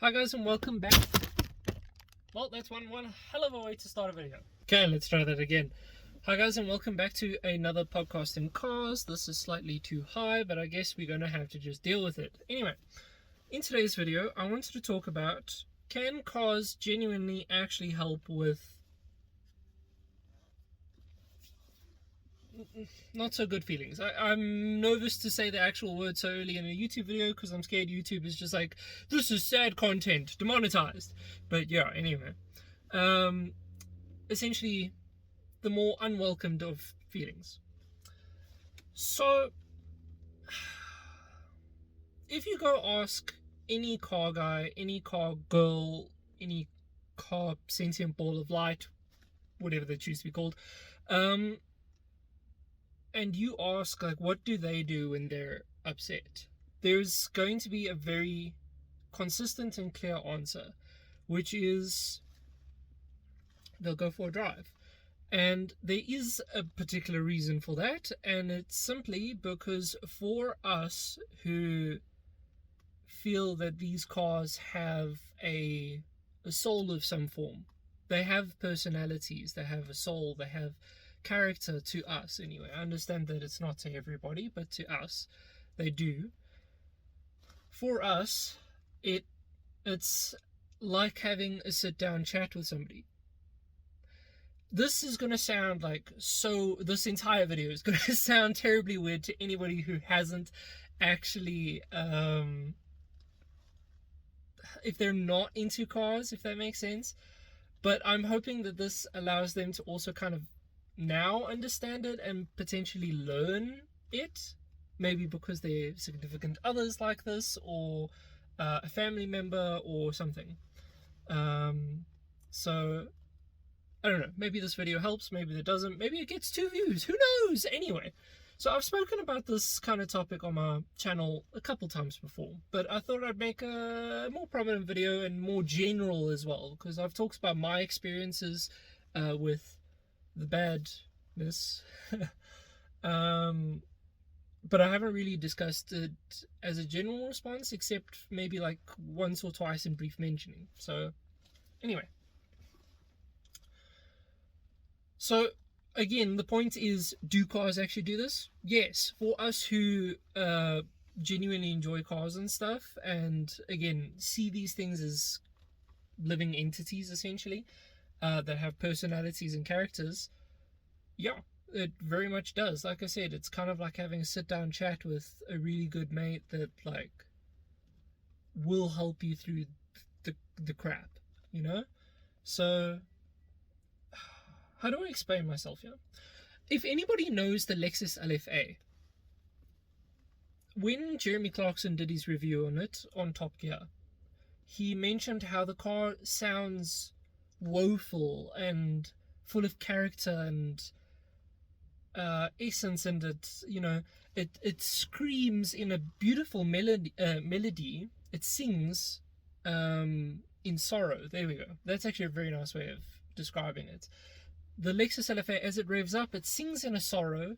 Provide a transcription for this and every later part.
Hi guys and welcome back. Well, that's one hell of a way to start a video. Okay, let's try that again. Hi guys and welcome back to another podcast in cars. This is slightly too high, but I guess we're going to have to just deal with it. Anyway, in today's video, I wanted to talk about, can cars genuinely actually help with not so good feelings? I'm nervous to say the actual word so early in a YouTube video because I'm scared YouTube is just like, this is sad content, demonetized. But yeah, anyway. Essentially, the more unwelcomed of feelings. So, if you go ask any car guy, any car girl, any car sentient ball of light, whatever they choose to be called, and you ask, like, what do they do when they're upset? There's going to be a very consistent and clear answer, which is they'll go for a drive. And there is a particular reason for that, and it's simply because for us who feel that these cars have a soul of some form, they have personalities, they have a soul, they have character to us anyway. I understand that it's not to everybody, but to us they do. For us, it's like having a sit down chat with somebody. This is going to sound like, this entire video is going to sound terribly weird to anybody who hasn't actually if they're not into cars, if that makes sense. But I'm hoping that this allows them to also kind of now understand it and potentially learn it, maybe because they're significant others like this, or a family member or something. So I don't know, maybe this video helps, maybe it doesn't, maybe it gets 2 views, who knows? Anyway, so I've spoken about this kind of topic on my channel a couple times before, but I thought I'd make a more prominent video and more general as well, because I've talked about my experiences with the badness, but I haven't really discussed it as a general response, except maybe like once or twice in brief mentioning. So anyway, so again, the point is, do cars actually do this? Yes. For us who genuinely enjoy cars and stuff, and again, see these things as living entities essentially, that have personalities and characters, yeah, it very much does. Like I said, it's kind of like having a sit down chat with a really good mate that like will help you through the crap, you know? So how do I explain myself here? If anybody knows the Lexus LFA, when Jeremy Clarkson did his review on it on Top Gear, he mentioned how the car sounds woeful and full of character and essence, and it screams in a beautiful melody. It sings in sorrow. There we go. That's actually a very nice way of describing it. The Lexus LFA, as it revs up, it sings in a sorrow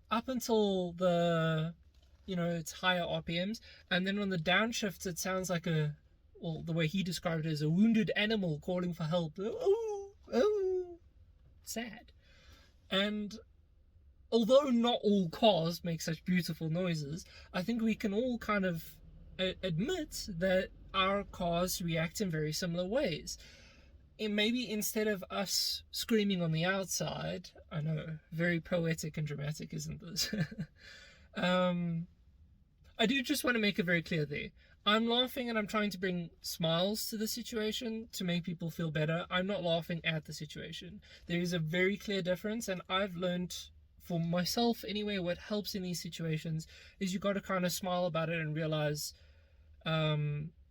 up until its higher RPMs, and then on the downshifts it sounds like the way he described it as a wounded animal calling for help. Oh, oh, sad. And although not all cars make such beautiful noises, I think we can all kind of admit that our cars react in very similar ways. And maybe instead of us screaming on the outside, I know, very poetic and dramatic, isn't this? I do just want to make it very clear there. I'm laughing and I'm trying to bring smiles to the situation to make people feel better. I'm not laughing at the situation. There is a very clear difference, and I've learned, for myself anyway, what helps in these situations is you got to kind of smile about it and realize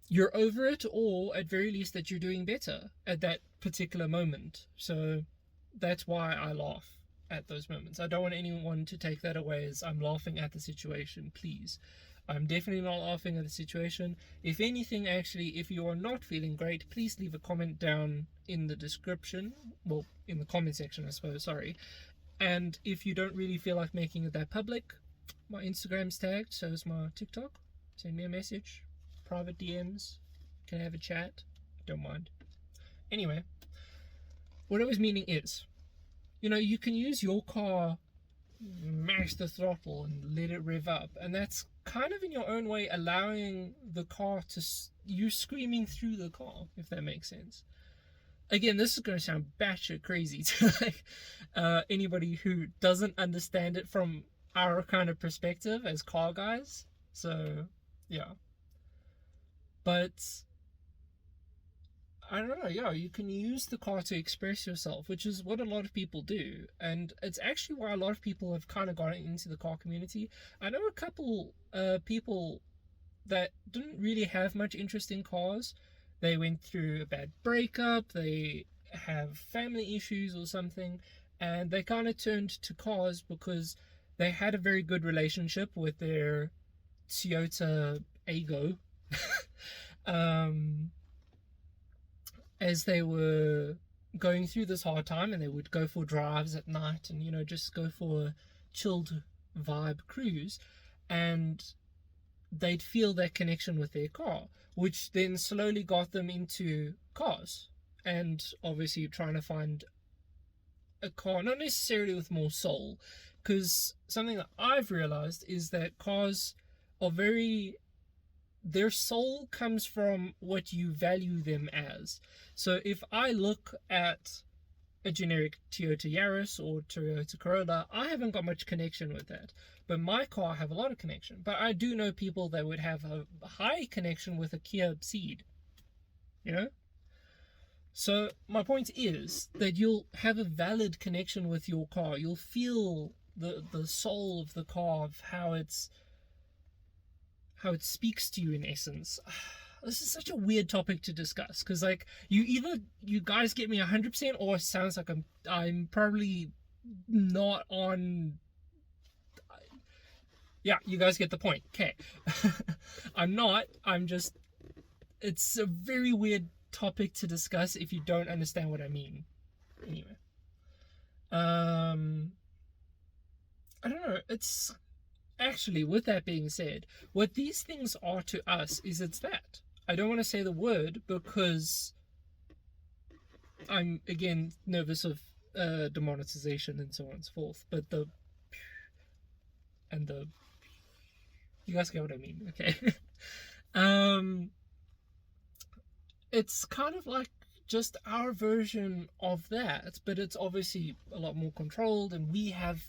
you're over it, or at very least that you're doing better at that particular moment. So that's why I laugh at those moments. I don't want anyone to take that away as I'm laughing at the situation, please. I'm definitely not laughing at the situation. If anything, actually, if you are not feeling great, please leave a comment down in the description, well, in the comment section, I suppose, sorry. And if you don't really feel like making it that public, my Instagram's tagged, so is my TikTok. Send me a message, private DMs, Can I have a chat? Don't mind. Anyway, what I was meaning is, you can use your car, mash the throttle and let it rev up, and that's kind of in your own way allowing the car to you screaming through the car, if that makes sense. Again, this is going to sound batshit crazy to anybody who doesn't understand it from our kind of perspective as car guys. So yeah, but I don't know, yeah, you can use the car to express yourself, which is what a lot of people do. And it's actually why a lot of people have kind of gotten into the car community. I know a couple people that didn't really have much interest in cars. They went through a bad breakup, they have family issues or something, and they kind of turned to cars because they had a very good relationship with their Toyota Aygo. As they were going through this hard time, and they would go for drives at night and just go for a chilled vibe cruise, and they'd feel that connection with their car, which then slowly got them into cars, and obviously trying to find a car not necessarily with more soul, because something that I've realized is that cars are their soul comes from what you value them as. So if I look at a generic Toyota Yaris or Toyota Corolla, I haven't got much connection with that. But my car, I have a lot of connection. But I do know people that would have a high connection with a Kia Ceed. So my point is that you'll have a valid connection with your car. You'll feel the soul of the car, of how it speaks to you in essence. This is such a weird topic to discuss, because you guys get me 100%, or it sounds like I'm probably not on. Yeah, you guys get the point. Okay. I'm not. It's a very weird topic to discuss if you don't understand what I mean. Anyway. I don't know. It's actually, with that being said, what these things are to us is it's that. I don't want to say the word because I'm, again, nervous of demonetization and so on and so forth. But you guys get what I mean, okay? It's kind of like just our version of that, but it's obviously a lot more controlled, and we have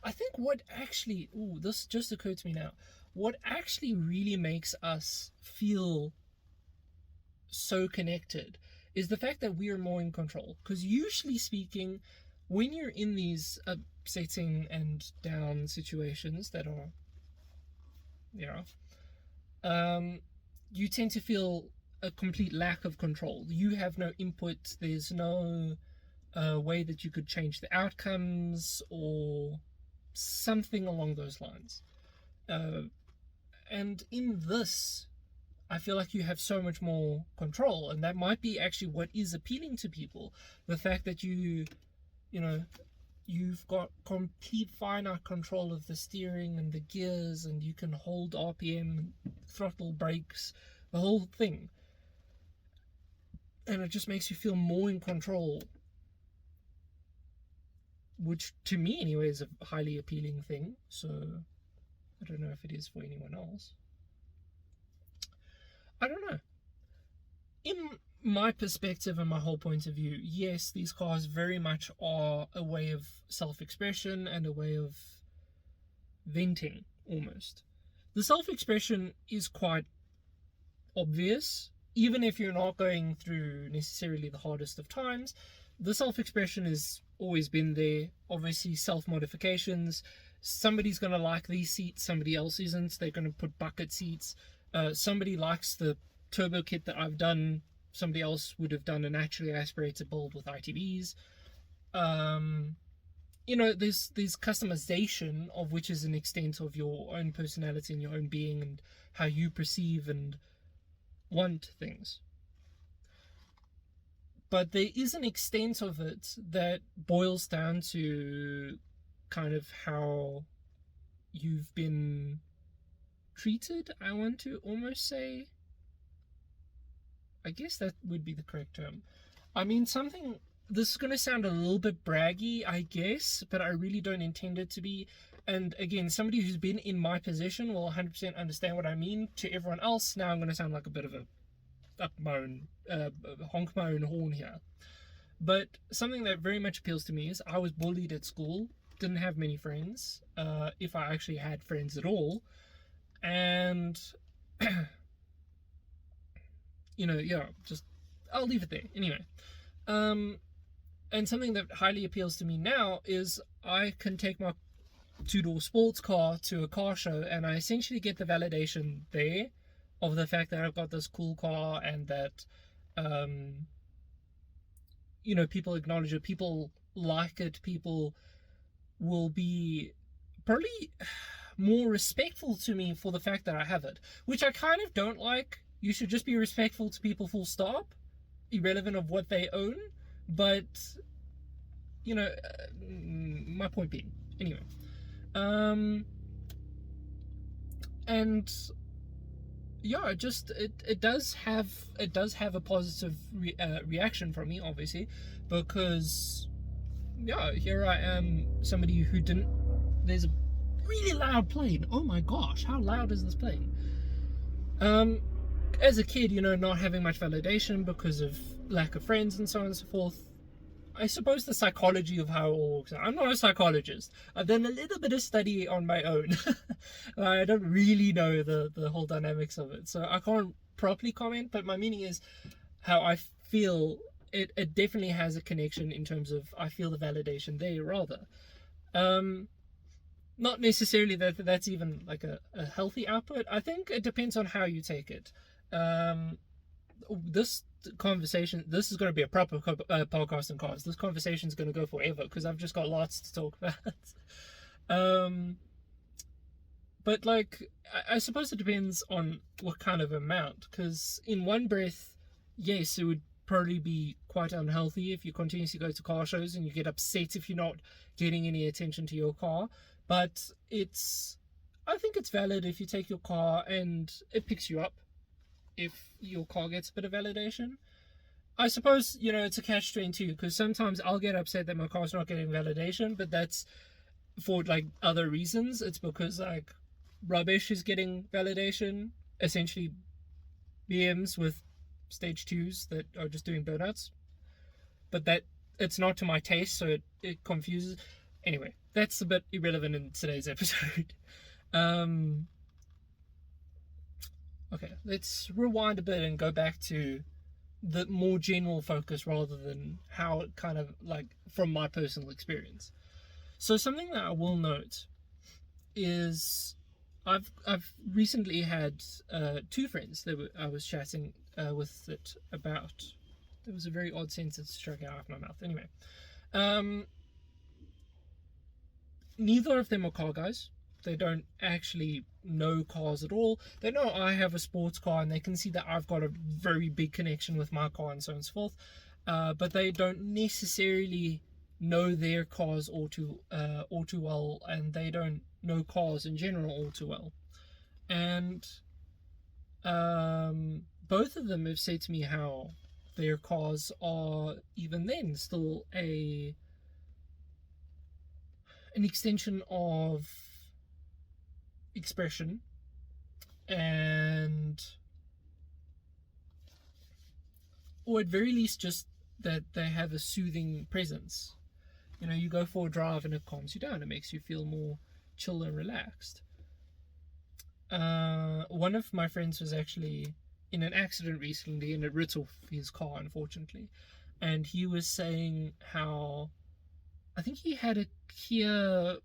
I think what actually, this just occurred to me now, what actually really makes us feel so connected is the fact that we are more in control. Because usually speaking, when you're in these upsetting and down situations that are, you tend to feel a complete lack of control. You have no input. There's no way that you could change the outcomes or something along those lines. And in this, I feel like you have so much more control, and that might be actually what is appealing to people. The fact that you've got complete finite control of the steering and the gears, and you can hold RPM, throttle, brakes, the whole thing. And it just makes you feel more in control, which to me anyway is a highly appealing thing. So I don't know if it is for anyone else. I don't know. In my perspective and my whole point of view, yes, these cars very much are a way of self-expression and a way of venting, almost. The self-expression is quite obvious. Even if you're not going through necessarily the hardest of times, the self-expression has always been there. Obviously, self-modifications. Somebody's going to like these seats, somebody else isn't. They're going to put bucket seats. Somebody likes the turbo kit that I've done. Somebody else would have done a naturally aspirated build with ITBs. There's customization, of which is an extent of your own personality and your own being and how you perceive and want things. But there is an extent of it that boils down to kind of how you've been treated, I want to almost say. guess that would be the correct term. I mean, something. This is going to sound a little bit braggy, I guess, but I really don't intend it to be. And again, somebody who's been in my position will 100% understand what I mean. To everyone else, now I'm going to sound like a bit of a honk my own horn here. But something that very much appeals to me is I was bullied at school, didn't have many friends, if I actually had friends at all. And, just, I'll leave it there. Anyway. And something that highly appeals to me now is I can take my two-door sports car to a car show, and I essentially get the validation there of the fact that I've got this cool car, and that people acknowledge it, people like it, people will be probably more respectful to me for the fact that I have it, which I kind of don't like. You should just be respectful to people, full stop, irrelevant of what they own. But my point being, anyway, and yeah, it does have a positive reaction from me, obviously, because here I am, somebody who didn't. There's a really loud plane. Oh my gosh, how loud is this plane? As a kid, not having much validation because of lack of friends and so on and so forth. I suppose the psychology of how it all works out. I'm not a psychologist. I've done a little bit of study on my own. I don't really know the whole dynamics of it, so I can't properly comment, but my meaning is how I feel it definitely has a connection in terms of I feel the validation there, rather. Not necessarily that's even like a healthy output. I think it depends on how you take it. This conversation, this is going to be a proper podcast in cars. This conversation is going to go forever because I've just got lots to talk about. But I suppose it depends on what kind of amount, because in one breath, yes, it would probably be quite unhealthy if you continuously go to car shows and you get upset if you're not getting any attention to your car. But I think it's valid if you take your car and it picks you up if your car gets a bit of validation. I suppose, it's a catch-22, because sometimes I'll get upset that my car's not getting validation, but that's for other reasons. It's because rubbish is getting validation, essentially BMs with stage 2s that are just doing burnouts, but that it's not to my taste, so it confuses. Anyway, that's a bit irrelevant in today's episode. Okay, let's rewind a bit and go back to the more general focus rather than how it kind of from my personal experience. So something that I will note is I've recently had two friends that I was chatting with it about. There was a very odd sentence stroking out of my mouth. Anyway, neither of them are car guys. They don't actually know cars at all. They know I have a sports car, and they can see that I've got a very big connection with my car and so on and so forth. But they don't necessarily know their cars all too well, and they don't know cars in general all too well. And both of them have said to me how their cars are even then still an extension of expression, or at very least just that they have a soothing presence. You go for a drive and it calms you down, it makes you feel more chill and relaxed. One of my friends was actually in an accident recently, and it ripped off his car, unfortunately, and he was saying how I think he had a Kia,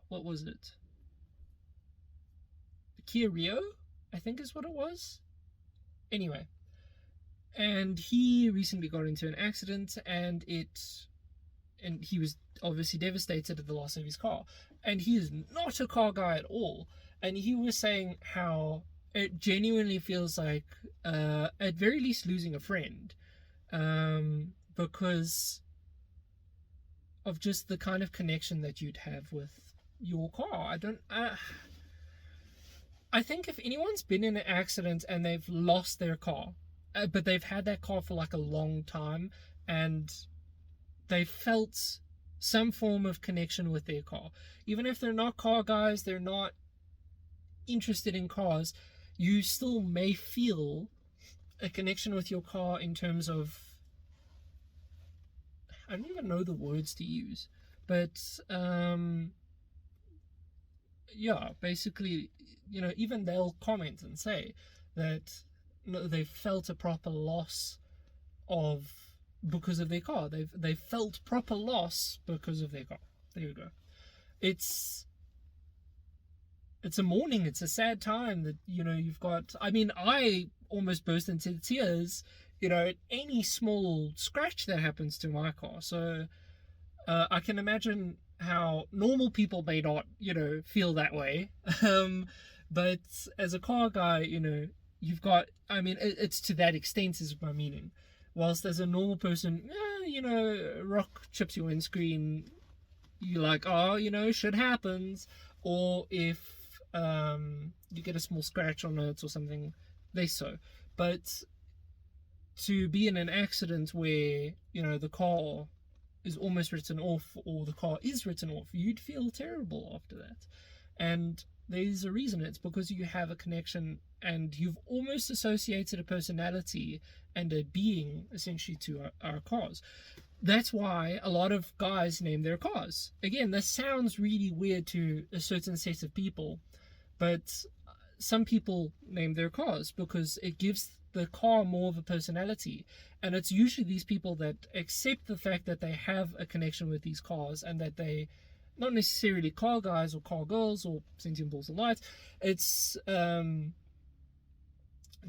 what was it? Kia Rio, I think is what it was. Anyway, and he recently got into an accident, and he was obviously devastated at the loss of his car. And he is not a car guy at all. And he was saying how it genuinely feels like, at very least, losing a friend, because of just the kind of connection that you'd have with your car. I think if anyone's been in an accident and they've lost their car, but they've had that car for like a long time, and they felt some form of connection with their car. Even if they're not car guys, they're not interested in cars, you still may feel a connection with your car in terms of, I don't even know the words to use, but yeah, basically, even they'll comment and say that they felt a proper loss of because of their car. They've felt proper loss because of their car. There you go. It's a mourning. It's a sad time that you've got. I mean, I almost burst into tears. At any small scratch that happens to my car. So I can imagine how normal people may not, feel that way. But as a car guy, you've got, I mean, it's to that extent is my meaning. Whilst as a normal person, rock chips your windscreen, you're like, oh, shit happens. Or if you get a small scratch on it or something, they so. But to be in an accident where, the car is almost written off or the car is written off, you'd feel terrible after that. And there's a reason. It's because you have a connection and you've almost associated a personality and a being essentially to our cars. That's why a lot of guys name their cars. Again, this sounds really weird to a certain set of people, but some people name their cars because it gives the car more of a personality. And it's usually these people that accept the fact that they have a connection with these cars and that they not necessarily car guys or car girls or sentient balls of light. It's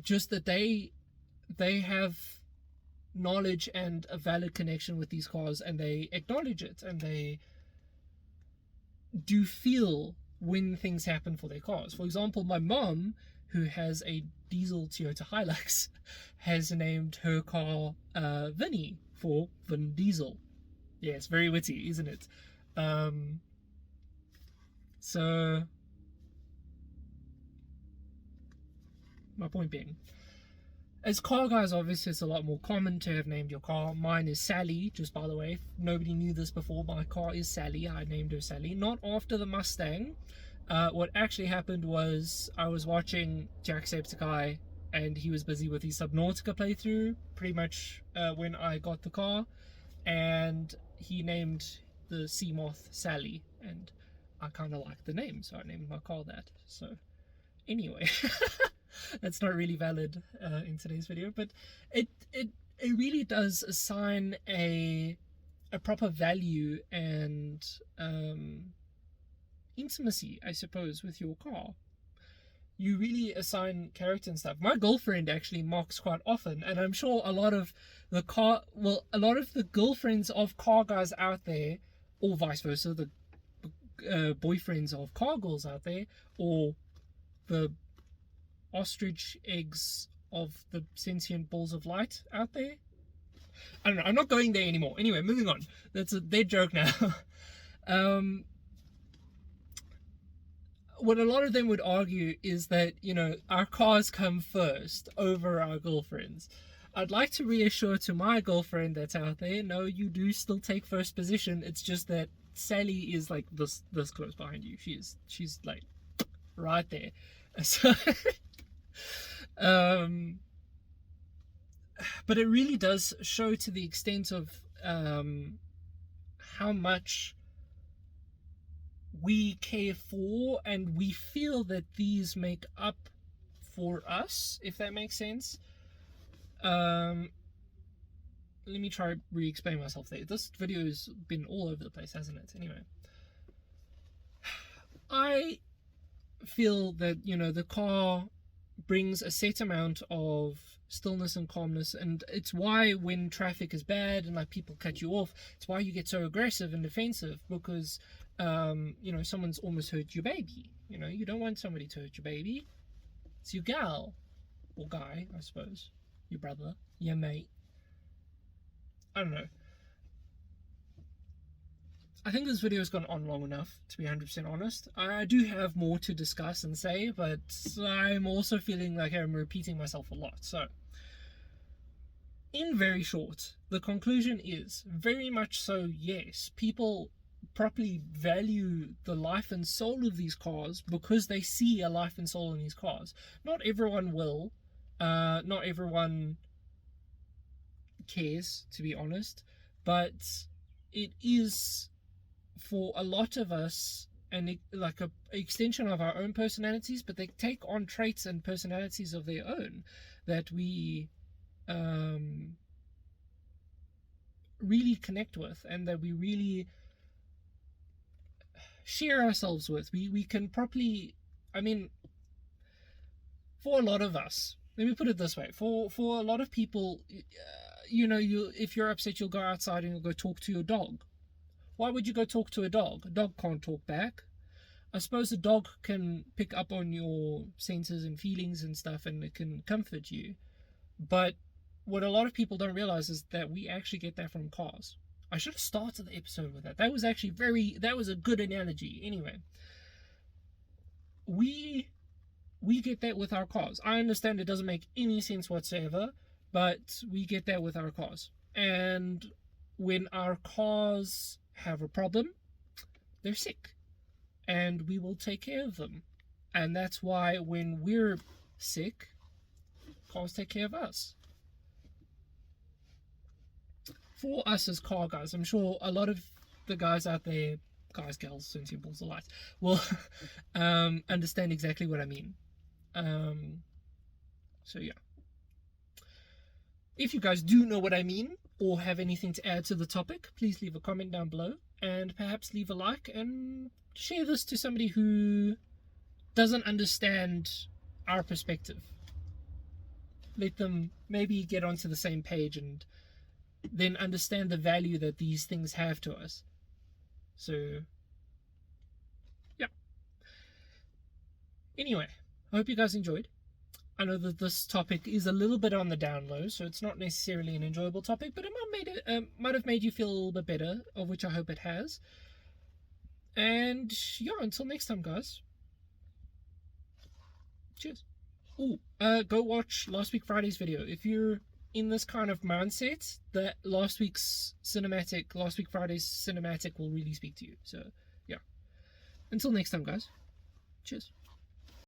just that they have knowledge and a valid connection with these cars, and they acknowledge it, and they do feel when things happen for their cars. For example, my mom, who has a diesel Toyota Hilux, has named her car Vinny for Vin Diesel. Yeah, it's very witty, isn't it? So my point being, as car guys, obviously it's a lot more common to have named your car. Mine is Sally, just by the way. If nobody knew this before, my car is Sally. I named her Sally, not after the Mustang. What actually happened was I was watching Jacksepticeye and he was busy with his Subnautica playthrough pretty much when I got the car, and he named the Seamoth Sally, and I kind of liked the name, so I named my car that. So anyway, that's not really valid in today's video, but it really does assign a proper value and intimacy, I suppose, with your car. You really assign character and stuff. My girlfriend actually mocks quite often, and I'm sure a lot of the girlfriends of car guys out there, or vice versa, the boyfriends of car girls out there, or the ostrich eggs of the sentient balls of light out there. I don't know, I'm not going there anymore. Anyway, moving on. That's a dead joke now. What a lot of them would argue is that, our cars come first over our girlfriends. I'd like to reassure to my girlfriend that's out there, no, you do still take first position. It's just that Sally is like this close behind you. She's like right there. So but it really does show to the extent of how much we care for and we feel that these make up for us, if that makes sense. Let me try re-explain myself there. This video has been all over the place, hasn't it? Anyway, I feel that, the car brings a set amount of stillness and calmness, and it's why when traffic is bad and like people cut you off, it's why you get so aggressive and defensive, because someone's almost hurt your baby. You don't want somebody to hurt your baby. It's your gal or guy, I suppose, your brother, your mate. I don't know. I think this video has gone on long enough, to be 100% honest. I do have more to discuss and say, but I'm also feeling like I'm repeating myself a lot. So, in very short, the conclusion is very much so, yes, people properly value the life and soul of these cars because they see a life and soul in these cars. Not everyone will. Not everyone cares, to be honest. But it is, for a lot of us, and like a extension of our own personalities, but they take on traits and personalities of their own that we really connect with, and that we really share ourselves with. We can properly, I mean, for a lot of us, let me put it this way, for a lot of people, if you're upset, you'll go outside and you'll go talk to your dog. Why would you go talk to a dog? A dog can't talk back. I suppose a dog can pick up on your senses and feelings and stuff, and it can comfort you. But what a lot of people don't realize is that we actually get that from cars. I should have started the episode with that. That was actually that was a good analogy. Anyway, we get that with our cars. I understand it doesn't make any sense whatsoever, but we get that with our cars. And when our cars have a problem, they're sick, and we will take care of them. And that's why when we're sick, cars take care of us. For us as car guys, I'm sure a lot of the guys out there, guys, girls, soon symbols alike, will understand exactly what I mean. So yeah. If you guys do know what I mean, or have anything to add to the topic, please leave a comment down below, and perhaps leave a like, and share this to somebody who doesn't understand our perspective. Let them maybe get onto the same page and then understand the value that these things have to us. So yeah. Anyway, I hope you guys enjoyed. I know that this topic is a little bit on the down low, so it's not necessarily an enjoyable topic, but it might have made you feel a little bit better, of which I hope it has. And yeah, until next time, guys. Cheers. Go watch last week Friday's video. If you're in this kind of mindset, that last week Friday's cinematic will really speak to you. So yeah. Until next time, guys. Cheers.